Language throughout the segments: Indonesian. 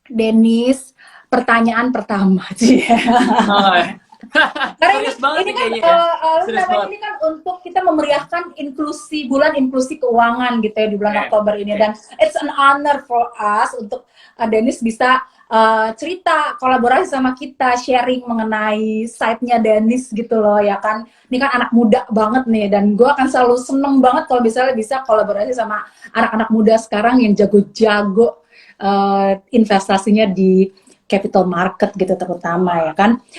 Dennis, pertanyaan pertama sih. Oh, Karena serius banget ini nih kan kayaknya ya. Serius namanya banget. ini kan untuk kita memeriahkan inklusi bulan inklusi keuangan gitu ya di bulan Oke, Oktober ini, oke. dan it's an honor for us untuk Dennis bisa cerita kolaborasi sama kita, sharing mengenai site-nya Dennis gitu loh ya kan. Ini kan anak muda banget nih, dan gue akan selalu seneng banget kalau misalnya bisa kolaborasi sama anak-anak muda sekarang yang jago-jago investasinya di capital market gitu terutama ya Wah, kan. oke.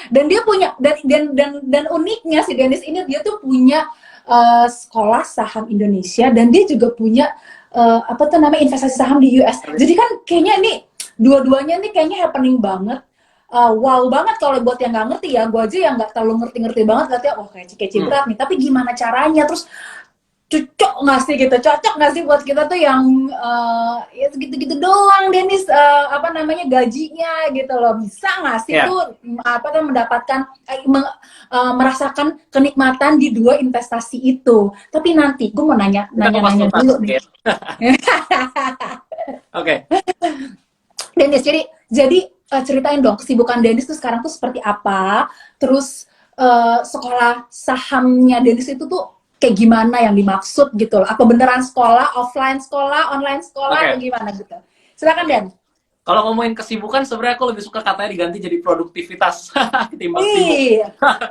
Dan dia punya dan uniknya si Dennis ini, dia tuh punya sekolah saham Indonesia, dan dia juga punya apa tuh namanya investasi saham di US. Jadi kan kayaknya ini dua-duanya nih kayaknya happening banget. Wow banget kalau buat yang nggak ngerti ya, gue aja yang nggak terlalu ngerti-ngerti banget katanya, oh kayak kece Hmm. berat nih, tapi gimana caranya, terus cocok nggak sih gitu, cocok nggak sih buat kita tuh yang ya segitu-gitu doang Dennis, apa namanya, gajinya gitu loh, bisa nggak sih Ya, tuh apa tuh mendapatkan merasakan kenikmatan di dua investasi itu. Tapi nanti gue mau nanya kita nanya kupas nanya tuntas. dulu nih. Oke. Oke. Dennis, jadi ceritain dong kesibukan Dennis tuh sekarang tuh seperti apa, terus sekolah sahamnya Dennis itu tuh kayak gimana yang dimaksud gitu loh, apa beneran sekolah, offline sekolah, online sekolah, atau Oke. gimana gitu. Silakan Oke. Den. Kalau ngomongin kesibukan, sebenarnya aku lebih suka katanya diganti jadi produktivitas ketimbang sibuk. Wih,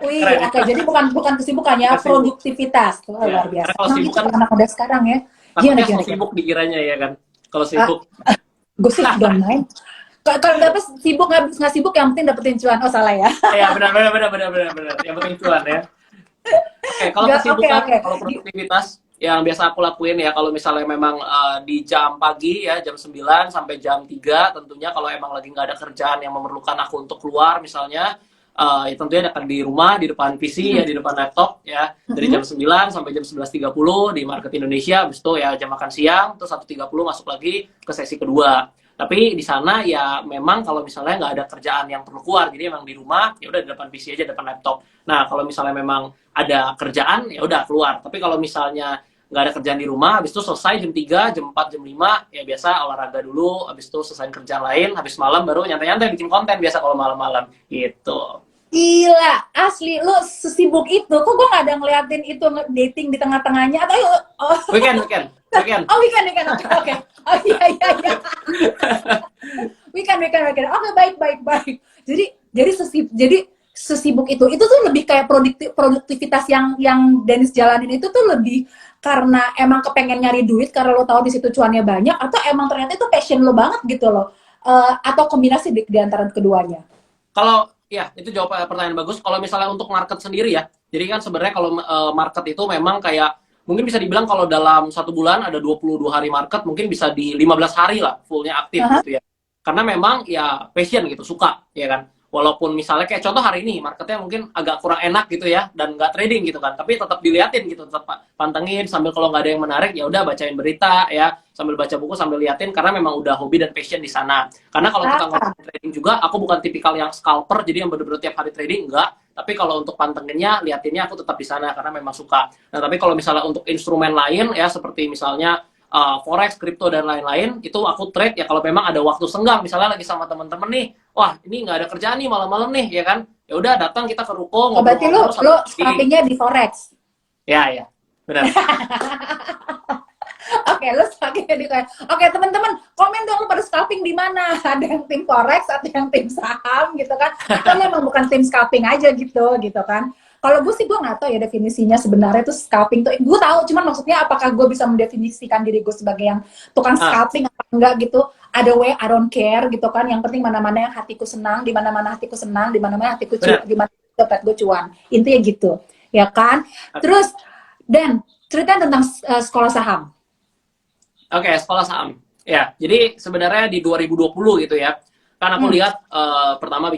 wih, Keren ya? oke, jadi bukan bukan kesibukannya, Bukan sibuk. produktivitas. Wah, Ya, luar karena biasa, kalau emang sibuk gitu kan anak muda sekarang ya. Gimana takutnya so gimana gimana. sibuk dikiranya ya kan. Kalau sibuk. Gue sih don't mind. Kalau dapet sibuk nggak sibuk, yang penting dapetin cuan. Oh salah ya. Ya, benar benar benar benar benar benar. Yang penting cuan ya. Oke, kalau Nggak, oke kesibukan, oke. kalau produktivitas yang biasa aku lakuin ya kalau misalnya memang di jam pagi ya jam 9 sampai jam 3 tentunya kalau emang lagi nggak ada kerjaan yang memerlukan aku untuk keluar misalnya ya tentunya akan di rumah di depan PC ya Hmm. di depan laptop ya dari jam Mm-mm. 9 sampai jam 11.30 di market Indonesia habis itu ya jam makan siang terus 1.30 masuk lagi ke sesi kedua. Tapi di sana ya memang kalau misalnya nggak ada kerjaan yang perlu keluar jadi emang di rumah ya udah di depan PC aja depan laptop. Nah kalau misalnya memang ada kerjaan ya udah keluar, tapi kalau misalnya nggak ada kerjaan di rumah habis itu selesai jam 3 jam 4 jam 5 ya biasa olahraga dulu habis itu selesai kerjaan lain habis malam baru nyantai-nyantai bikin konten biasa kalau malam-malam gitu. Gila, asli lu sesibuk itu. Kok gue gak ada ngeliatin itu dating di tengah-tengahnya? Atau oh, Weekend weekend weekend. oh weekend weekend, oke oke. Oh iya iya iya. Weekend weekend weekend. Oke, baik baik baik. Jadi sesibuk itu tuh lebih kayak produktivitas yang Dennis jalanin itu tuh lebih karena emang kepengen nyari duit karena lo tahu di situ cuannya banyak, atau emang ternyata itu passion lo banget gitu loh. Atau kombinasi di antara keduanya. Kalau ya itu jawab pertanyaan bagus. Kalau misalnya untuk market sendiri ya, jadi kan sebenarnya kalau market itu memang kayak mungkin bisa dibilang kalau dalam satu bulan ada 22 hari market, mungkin bisa di 15 hari lah fullnya aktif Aha. gitu ya. Karena memang ya passion gitu, suka ya kan. Walaupun misalnya kayak contoh hari ini marketnya mungkin agak kurang enak gitu ya dan nggak trading gitu kan, tapi tetap diliatin gitu, tetap pantengin sambil kalau nggak ada yang menarik ya udah bacain berita ya sambil baca buku sambil liatin karena memang udah hobi dan passion di sana. Karena kalau kita Ah, ngomong trading juga, aku bukan tipikal yang scalper, jadi yang bener-bener tiap hari trading, enggak. Tapi kalau untuk pantenginnya, liatinnya aku tetap di sana karena memang suka. Nah, tapi kalau misalnya untuk instrumen lain ya seperti misalnya forex, kripto dan lain-lain, itu aku trade ya kalau memang ada waktu senggang, misalnya lagi sama temen-temen nih, wah ini nggak ada kerjaan nih malam-malam nih, ya kan? Ya udah datang kita ke ruko oh berarti lo ngobrol-ngobrol lo sambil trading. scalpingnya di forex. Ya ya, benar. Oke, lu scalping di forex. Oke, teman-teman, komen dong lu pada scalping di mana? Ada yang tim forex atau yang tim saham gitu kan? Atau memang bukan tim scalping aja gitu kan? Kalau gue sih gue nggak tahu ya definisinya sebenarnya tuh scalping tuh. Gue tahu, cuman maksudnya apakah gue bisa mendefinisikan diri gue sebagai yang tukang Ah, scalping apa enggak gitu? Ada way I don't care gitu kan? Yang penting mana-mana yang hatiku senang, di mana-mana hatiku senang, di mana-mana hatiku benar. di mana dompet gue cuan. Intinya gitu, ya kan? Terus dan ceritain tentang sekolah saham. Oke, sekolah saham. Ya, jadi sebenarnya di 2020 gitu ya. Kan aku Hmm. lihat pertama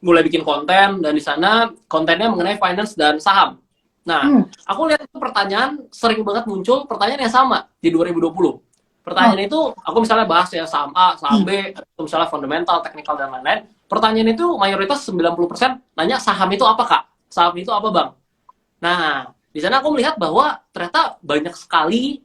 mulai bikin konten dan di sana kontennya mengenai finance dan saham. Nah, Hmm. aku lihat itu pertanyaan sering banget muncul pertanyaan yang sama di 2020. Oh. Pertanyaan itu aku misalnya bahas ya saham A, saham Hmm. B, atau misalnya fundamental, teknikal dan lain-lain. Pertanyaan itu mayoritas 90% nanya saham itu apa, Kak? Saham itu apa, Bang? Nah, di sana aku melihat bahwa ternyata banyak sekali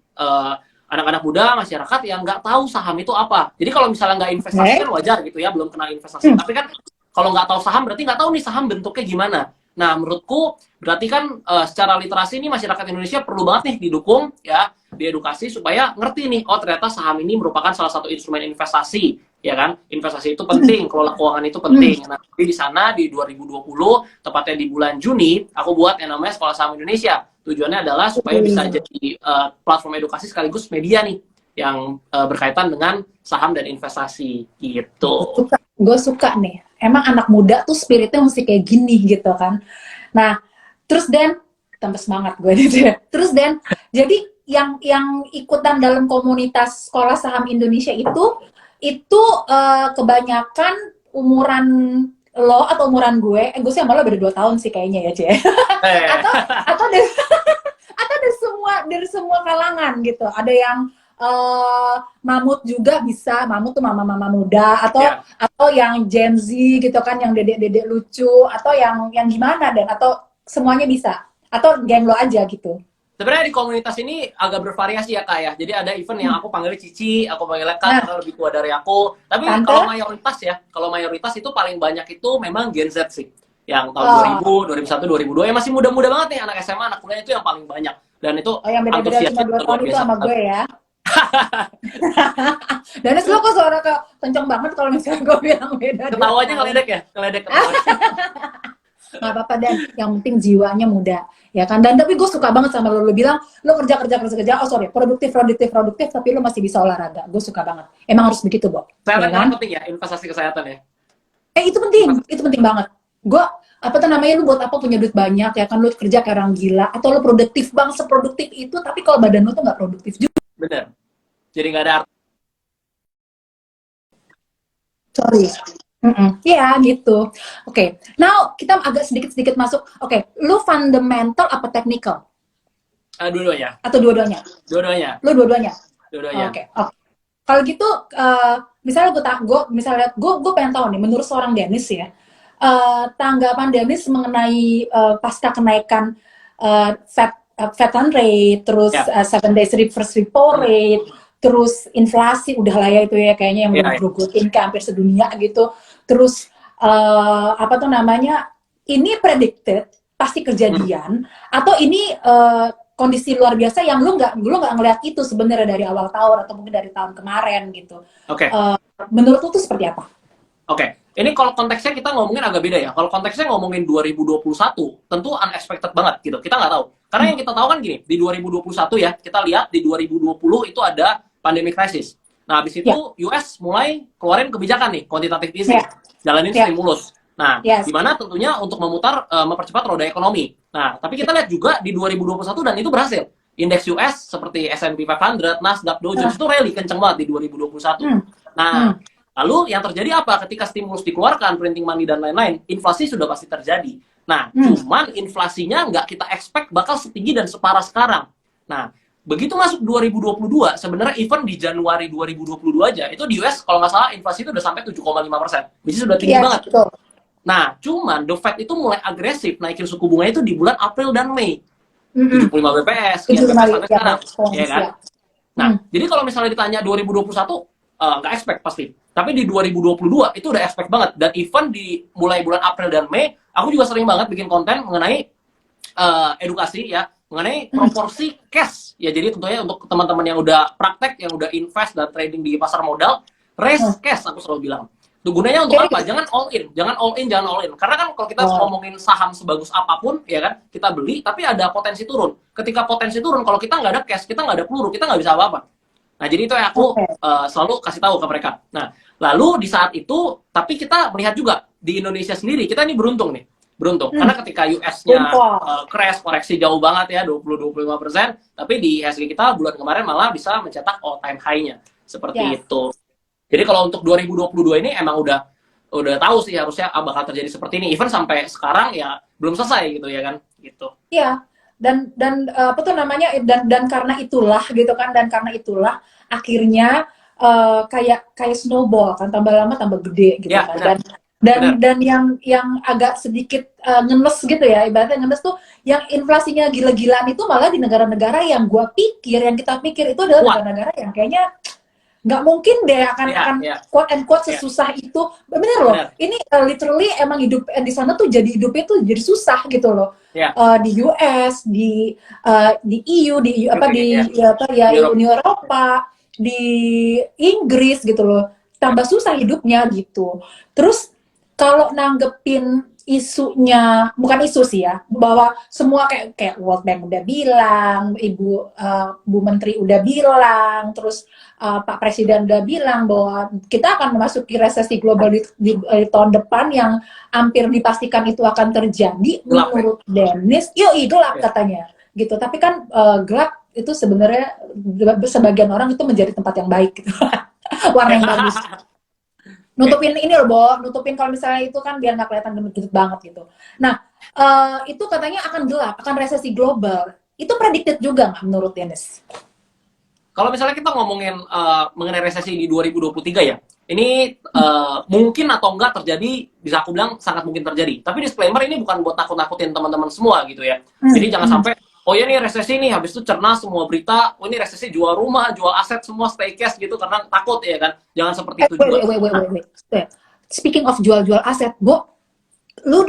anak-anak muda, masyarakat yang nggak tahu saham itu apa. Jadi kalau misalnya nggak investasi kan wajar gitu ya, belum kenal investasi. Tapi kan kalau nggak tahu saham berarti nggak tahu nih saham bentuknya gimana. Nah, menurutku berarti kan secara literasi ini masyarakat Indonesia perlu banget nih didukung ya, diedukasi supaya ngerti nih, oh ternyata saham ini merupakan salah satu instrumen investasi, ya kan? Investasi itu penting, kelola keuangan itu penting. Nah, di sana di 2020, tepatnya di bulan Juni, aku buat yang namanya Sekolah Saham Indonesia. Tujuannya adalah supaya bisa jadi platform edukasi sekaligus media nih yang berkaitan dengan saham dan investasi gitu. Gue suka nih. Emang anak muda tuh spiritnya mesti kayak gini gitu kan. Nah, terus Dan, tambah semangat gue gitu ya. Terus Dan, jadi yang ikutan dalam komunitas Sekolah Saham Indonesia itu kebanyakan umuran lo atau umuran gue sih malah beda 2 tahun sih kayaknya ya, Cie. atau dari semua kalangan gitu. Ada yang mamut juga bisa, mamut tuh mama-mama muda atau yang Gen Z gitu kan, yang dedek-dedek lucu, atau yang gimana Dan, atau semuanya bisa, atau geng lo aja gitu. Sebenarnya di komunitas ini agak bervariasi ya Kak ya. Jadi ada event yang aku panggilnya Cici, aku panggilnya Kak karena lebih tua dari aku. Tapi kalau mayoritas itu paling banyak itu memang Gen Z sih. Yang tahun 2000, 2001, 2002 yang masih muda-muda banget nih, anak SMA, anak kuliah itu yang paling banyak. Dan itu yang beda-beda cuma 2 tahun itu sama gue ya. Dan itu kok suara kenceng banget kalau misalnya gue bilang beda. Ketawanya ngeledek ya? Ngeledek ketawanya. Nggak apa-apa Dan, yang penting jiwanya muda ya kan. Dan tapi gue suka banget sama lo bilang lo kerja produktif tapi lo masih bisa olahraga. Gue suka banget, emang harus begitu Bo. Kesehatan kan penting ya, investasi kesehatan ya. Itu penting banget. Gue apa tuh namanya, lu buat apa punya duit banyak ya kan, lu kerja kayak orang gila atau lu produktif bang seproduktif itu tapi kalau badan lu tuh nggak produktif juga. Bener, jadi nggak ada sorry. Iya gitu. Oke. Now kita agak sedikit masuk. Oke, lu fundamental apa technical? Dua-duanya. Atau dua-duanya? Dua-duanya. Lu dua-duanya? Dua-duanya. Oke. Kalau gitu, misalnya gue pengen tahu nih, menurut seorang Dennis ya, tanggapan Dennis mengenai pasca kenaikan Fed Fund rate, terus 7 days reverse repo rate, terus inflasi udah lah ya itu ya kayaknya yang bergugutin ke hampir sedunia gitu. Terus apa tuh namanya, ini predicted pasti kejadian atau ini kondisi luar biasa yang lu nggak ngeliat itu sebenarnya dari awal tahun atau mungkin dari tahun kemarin gitu. Menurut lu tuh seperti apa? Ini kalau konteksnya kita ngomongin agak beda ya. Kalau konteksnya ngomongin 2021, tentu unexpected banget gitu. Kita nggak tahu. Karena yang kita tahu kan gini, di 2021 ya, kita lihat di 2020 itu ada pandemic crisis. Nah, habis itu US mulai keluarin kebijakan nih, quantitative easing, jalanin stimulus. Nah, di mana tentunya untuk mempercepat roda ekonomi. Nah, tapi kita lihat juga di 2021 dan itu berhasil. Indeks US seperti S&P 500, Nasdaq, Dow Jones itu rally kenceng banget di 2021. Nah, lalu yang terjadi apa? Ketika stimulus dikeluarkan, printing money dan lain-lain, inflasi sudah pasti terjadi. Nah, cuman inflasinya nggak kita expect bakal setinggi dan separah sekarang. Nah, begitu masuk 2022, sebenarnya even di Januari 2022 aja, itu di US kalau nggak salah inflasi itu udah sampai 7,5%. Which is sudah tinggi banget. Betul. Nah, cuman The Fed itu mulai agresif naikin suku bunga itu di bulan April dan Mei. 75 BPS, sampai sekarang. Ya kan? Nah, jadi kalau misalnya ditanya 2021, nggak expect pasti. Tapi di 2022 itu udah expect banget. Dan even di mulai bulan April dan Mei, aku juga sering banget bikin konten mengenai edukasi ya, mengenai proporsi cash. Ya jadi tentunya untuk teman-teman yang udah praktek, yang udah invest dan trading di pasar modal, raise cash aku selalu bilang. Itu gunanya untuk apa? Jangan all in. Karena kan kalau kita ngomongin saham sebagus apapun, ya kan, kita beli, tapi ada potensi turun. Ketika potensi turun, kalau kita nggak ada cash, kita nggak ada peluru, kita nggak bisa apa-apa. Nah, jadi itu yang aku selalu kasih tahu ke mereka. Nah, lalu di saat itu, tapi kita melihat juga di Indonesia sendiri, kita ini beruntung nih. Karena ketika US-nya crash, koreksi jauh banget ya, 20-25%, tapi di IHSG kita bulan kemarin malah bisa mencetak all-time high-nya. Seperti itu. Jadi kalau untuk 2022 ini emang udah tahu sih harusnya bakal terjadi seperti ini. Even sampai sekarang ya belum selesai gitu ya kan, gitu. Iya. Dan apa tuh namanya, dan karena itulah gitu kan, akhirnya kayak snowball kan, tambah lama tambah gede gitu kan. Benar. Dan yang agak sedikit ngenes gitu ya, ibaratnya ngenes tuh yang inflasinya gila-gilaan itu malah di negara-negara yang kita pikir itu adalah Kuat. negara-negara yang kayaknya nggak mungkin deh Iya, akan iya, quote and quote iya. sesusah itu. Bener loh, Benar. ini literally emang hidup di sana tuh jadi hidupnya tuh jadi susah gitu loh. Iya. Di US, di EU, di apa UK, ya. di ya, apa ya Europe. Uni Eropa, di Inggris gitu loh, Ya. tambah susah hidupnya gitu. Terus kalau nanggepin isunya, bukan isu sih ya, bahwa semua kayak World Bank udah bilang, Bu Menteri udah bilang, terus Pak Presiden udah bilang bahwa kita akan memasuki resesi global di tahun depan yang hampir dipastikan itu akan terjadi. Gelap ya. Menurut Dennis, yoi gelap Ya. katanya gitu. Tapi kan gelap itu sebenarnya sebagian orang itu menjadi tempat yang baik gitu. Warna yang bagus. Nutupin ini loh, Bo, nutupin kalau misalnya itu kan biar nggak kelihatan gendut-gendut banget gitu. Nah, itu katanya akan gelap, akan resesi global. Itu predicted juga nggak menurut Dennis? Kalau misalnya kita ngomongin mengenai resesi di 2023 ya, ini mungkin atau enggak terjadi, bisa aku bilang sangat mungkin terjadi. Tapi disclaimer, ini bukan buat nakut-nakutin teman-teman semua gitu ya. Jadi jangan sampai, oh ya nih resesi nih, habis itu cerna semua berita, oh ini resesi jual rumah, jual aset semua, stay cash gitu, karena takut ya kan. Jangan seperti itu juga. Wait. Speaking of jual-jual aset, Bo, lu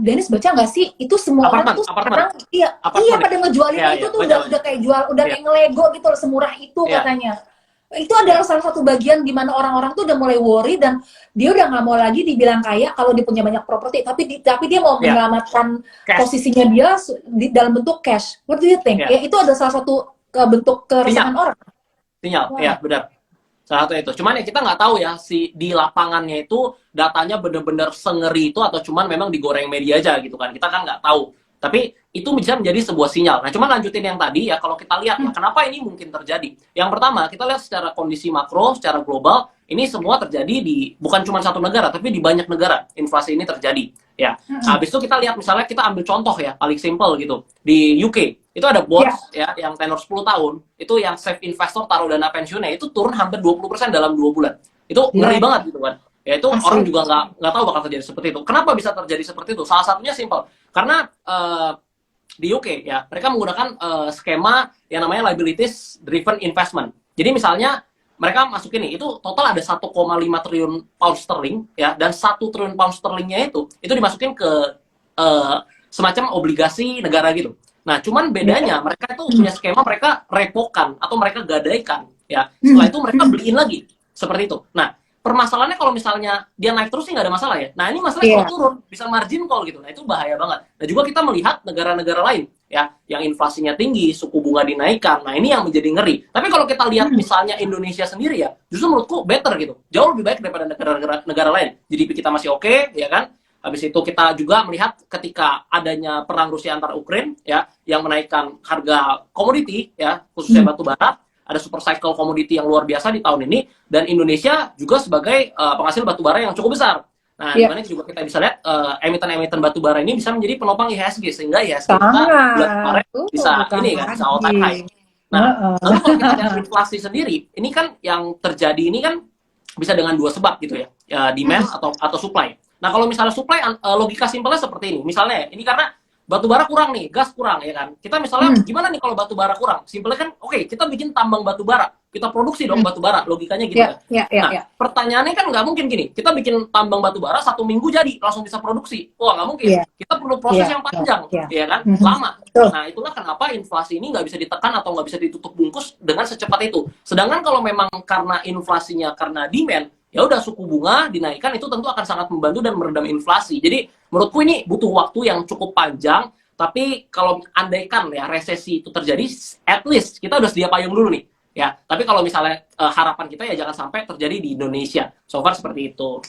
Dennis baca nggak sih itu semua orang tuh sekarang iya pada ngejualin ya, itu ya, tuh udah kayak jual, udah kayak ngelego gitu loh, semurah itu katanya. Itu adalah salah satu bagian di mana orang-orang tuh udah mulai worry dan dia udah nggak mau lagi dibilang kaya kalau dia punya banyak properti, tapi dia mau menyelamatkan posisinya dia dalam bentuk cash. What do you think? Ya itu ada salah satu bentuk keresahan orang. Sinyal, ya benar. Salah satu itu. Cuman ya kita nggak tahu ya di lapangannya itu datanya bener-bener sengeri itu atau cuman memang digoreng media aja gitu kan. Kita kan nggak tahu. Tapi itu bisa menjadi sebuah sinyal. Nah, cuman lanjutin yang tadi ya, kalau kita lihat ya, kenapa ini mungkin terjadi. Yang pertama, kita lihat secara kondisi makro, secara global, ini semua terjadi di bukan cuma satu negara, tapi di banyak negara inflasi ini terjadi. Ya, habis itu kita lihat misalnya kita ambil contoh ya, paling simple gitu. Di UK, itu ada bonds ya yang tenor 10 tahun, itu yang safe investor taruh dana pensiunnya itu turun hampir 20% dalam 2 bulan. Itu ngeri banget gitu kan. Ya itu orang juga nggak tahu bakal terjadi seperti itu. Kenapa bisa terjadi seperti itu? Salah satunya simple. Karena di UK ya, mereka menggunakan skema yang namanya liabilities driven investment. Jadi misalnya mereka masukin nih, itu total ada 1,5 triliun pound sterling ya, dan 1 triliun pound sterlingnya itu dimasukin ke semacam obligasi negara gitu. Nah, cuman bedanya mereka itu punya skema, mereka repokan atau mereka gadaikan ya. Setelah itu mereka beliin lagi seperti itu. Nah, permasalahannya kalau misalnya dia naik terus sih nggak ada masalah ya. Nah, ini masalahnya kalau turun bisa margin call gitu. Nah, itu bahaya banget. Nah, juga kita melihat negara-negara lain ya yang inflasinya tinggi, suku bunga dinaikkan. Nah, ini yang menjadi ngeri. Tapi kalau kita lihat misalnya Indonesia sendiri ya, justru menurutku better gitu. Jauh lebih baik daripada negara lain. GDP kita masih oke, ya kan? Habis itu kita juga melihat ketika adanya perang Rusia antar Ukraina ya, yang menaikkan harga komoditi ya, khususnya batu bara, ada super cycle komoditi yang luar biasa di tahun ini, dan Indonesia juga sebagai penghasil batu bara yang cukup besar. Nah, dimana juga kita bisa lihat emiten-emiten batu bara ini bisa menjadi penopang IHSG, sehingga IHSG kita bulan kemarin bisa ini kan, bisa all time high. Nah, lalu kalau kita lihat inflasi sendiri, ini kan yang terjadi ini kan bisa dengan dua sebab gitu ya, demand atau supply. Nah, kalau misalnya supply, logika simpelnya seperti ini. Misalnya, ini karena batu bara kurang nih, gas kurang, ya kan? Kita misalnya, gimana nih kalau batu bara kurang? Simpelnya kan, oke, kita bikin tambang batu bara. Kita produksi dong batu bara, logikanya gitu kan. Nah, pertanyaannya kan nggak mungkin gini. Kita bikin tambang batu bara 1 minggu jadi, langsung bisa produksi. Wah, nggak mungkin. Kita perlu proses yang panjang, ya kan? Lama. Nah, itulah kenapa inflasi ini nggak bisa ditekan atau nggak bisa ditutup bungkus dengan secepat itu. Sedangkan kalau memang karena inflasinya, karena demand, ya udah suku bunga dinaikkan, itu tentu akan sangat membantu dan meredam inflasi. Jadi menurutku ini butuh waktu yang cukup panjang, tapi kalau andaikan ya resesi itu terjadi, at least kita udah sedia payung dulu nih ya. Tapi kalau misalnya harapan kita ya jangan sampai terjadi di Indonesia. So far seperti itu.